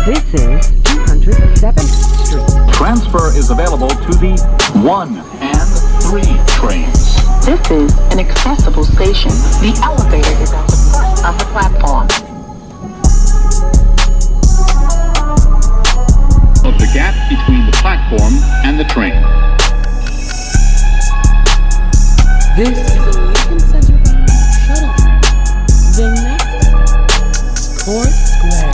This is 207th Street. Transfer is available to the 1 and 3 trains. This is an accessible station. The elevator is at the front of the platform. Of the gap between the platform and the train. This is a Lincoln Center shuttle train. The next stop, Court Square.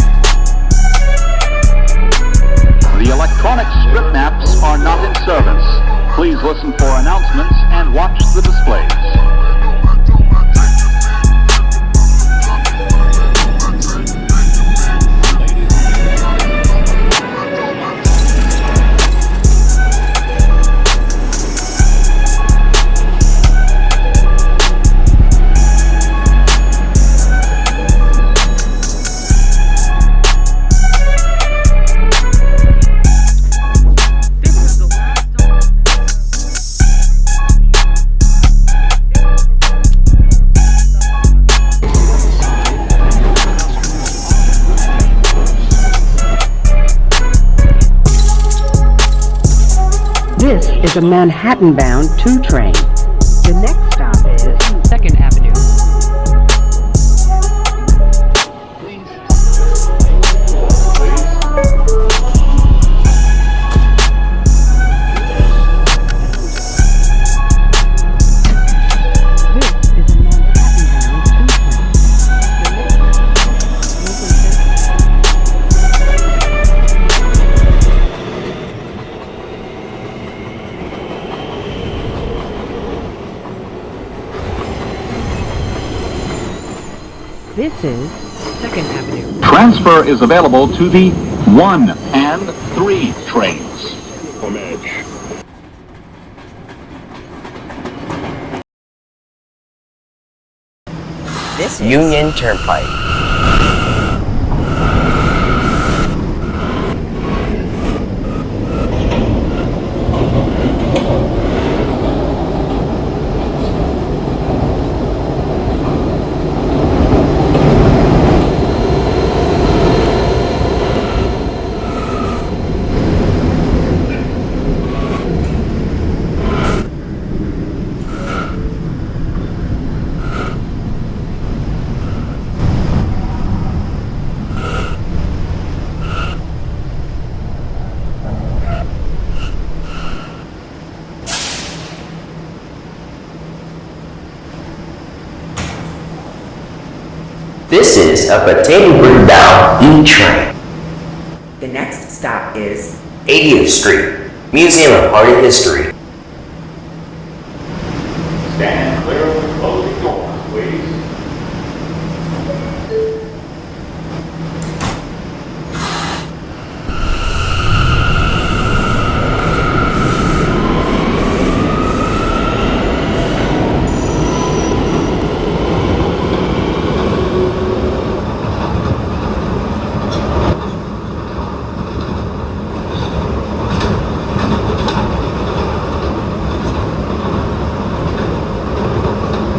The electronic strip maps are not in service. Please listen for announcements and watch the displays. This is a Manhattan-bound 2 train. The next stop is 2nd Avenue. This is 2nd Avenue. Transfer is available to the 1 and 3 trains. On edge. This is Union Turnpike. This is a potato-bound E train. The next stop is 80th Street, Museum of Art and History. Stand clear of the closing doors, please.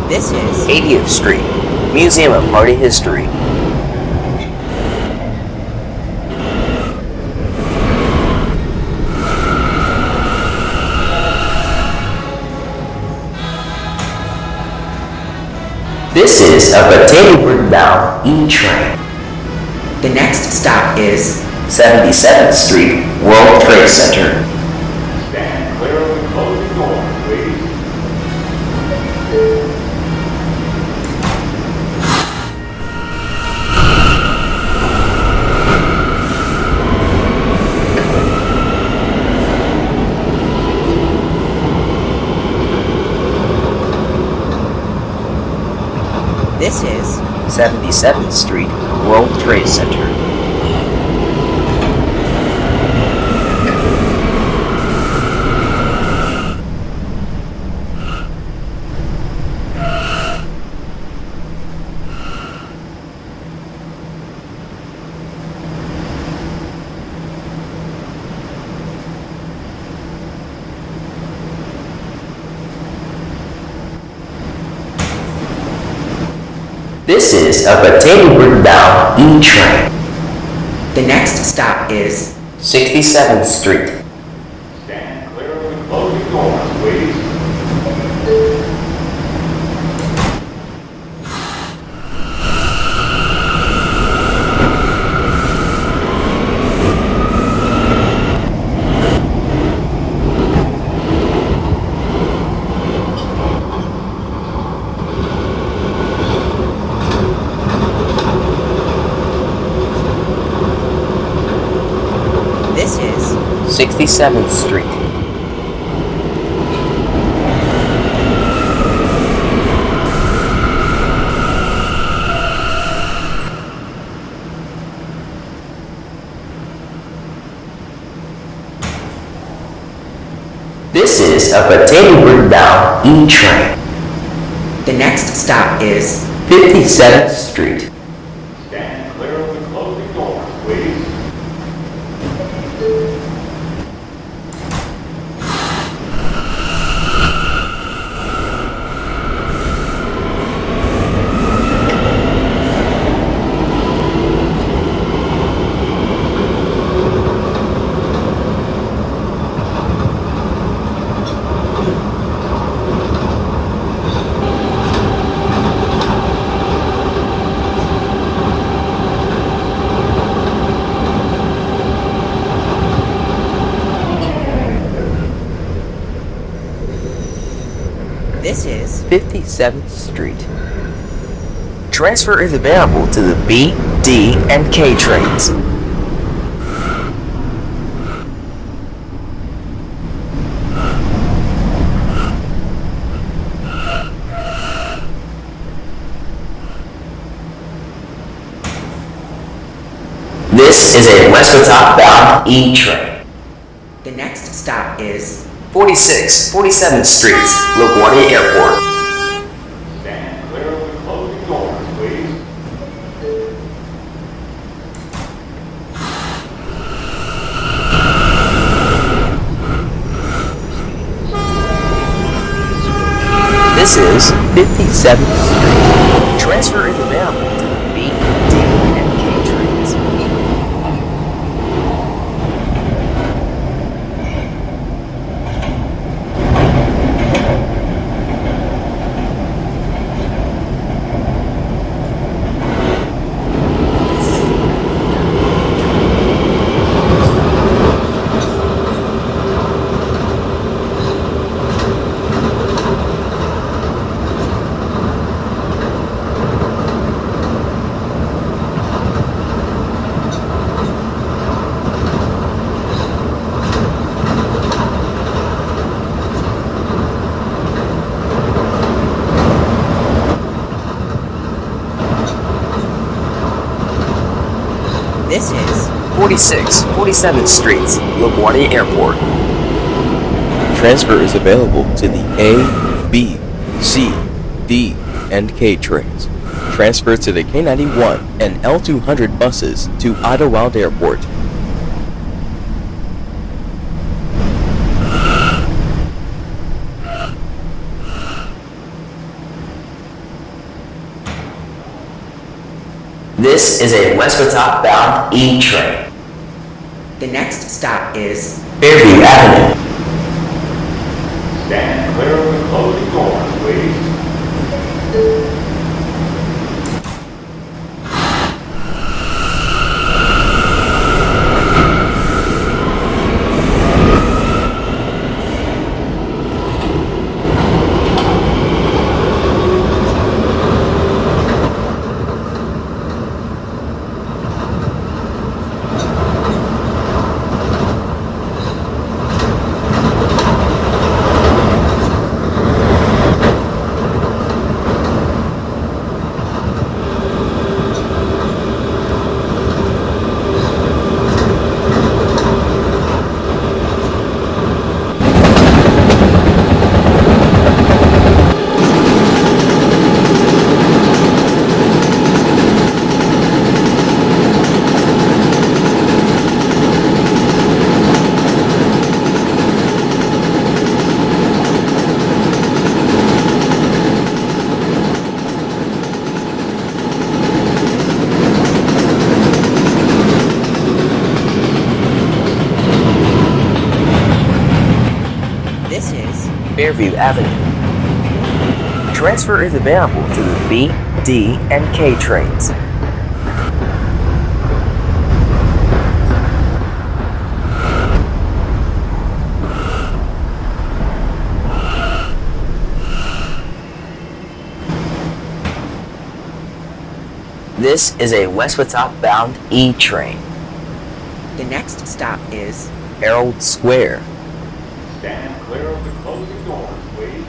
This is 80th Street, Museum of Art and History. This is a potato-bound E train. The next stop is 77th Street, World Trade Center. Stand clear of the closing doors, please. This is 77th Street, World Trade Center. This is a potato-bound E train. The next stop is 67th Street. Stand clear of the closing doors, please. This is 67th Street. This is a potato breakdown E train. The next stop is 57th Street. Stand clear of the closing doors, please. This is 57th Street. Transfer is available to the B, D, and K trains. This is a Westcott bound E train. The next stop is 47th Street, LaGuardia Airport. Stand clear of the closing doors, please. This is 57th Street. Transfer is available to the B, D, and K trains. This is 47th Street, LaGuardia Airport. Transfer is available to the A, B, C, D, and K trains. Transfer to the K91 and L200 buses to Idlewild Airport. This is a Westcott bound E train. The next stop is Fairview Avenue. Stand clear of the closing doors, please. Fairview Avenue. Transfer is available to the B, D, and K trains. This is a West Watauga bound E train. The next stop is Herald Square. Stand clear of the closing doors, please.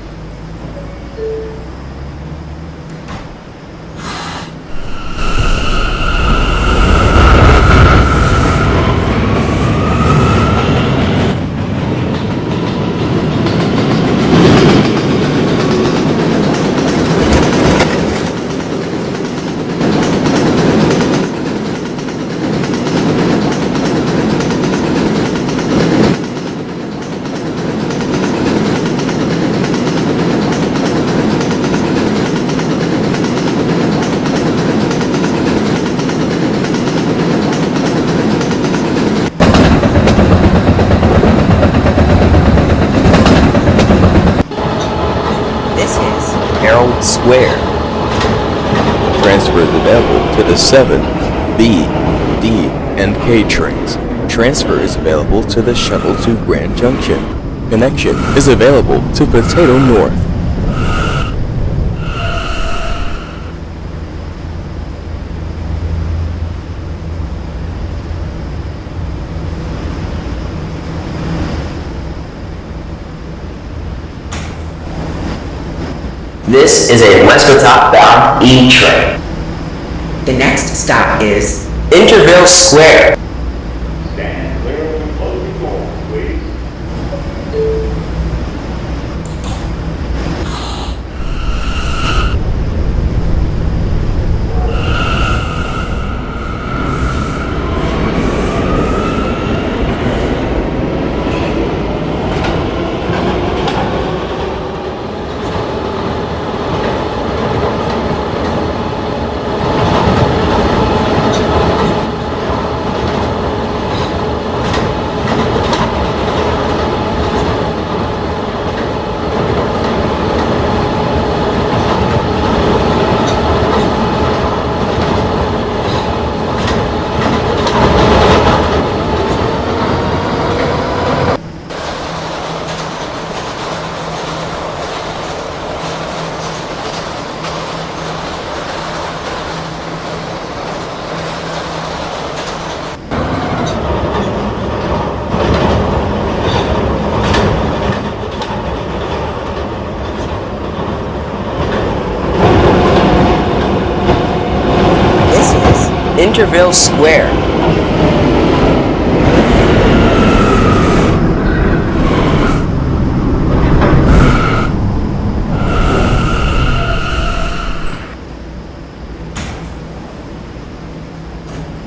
This is Herald Square. Transfer is available to the 7, B, D, and K trains. Transfer is available to the shuttle to Grand Junction. Connection is available to Potato North. This is a West Watauga bound E train. The next stop is Interville Square. Stand clear of the closing doors, please. Interville Square.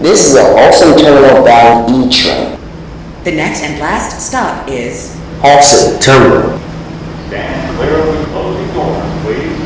This is a Halson Terminal bound E train. The next and last stop is Halson Terminal. Stand clear of the closing doors, please.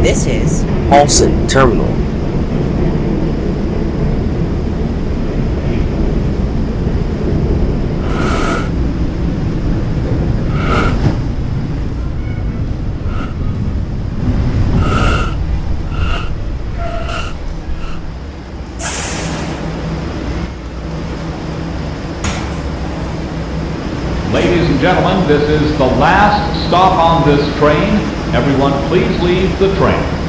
This is Halson Terminal. Ladies and gentlemen, this is the last stop on this train. Everyone, please leave the train.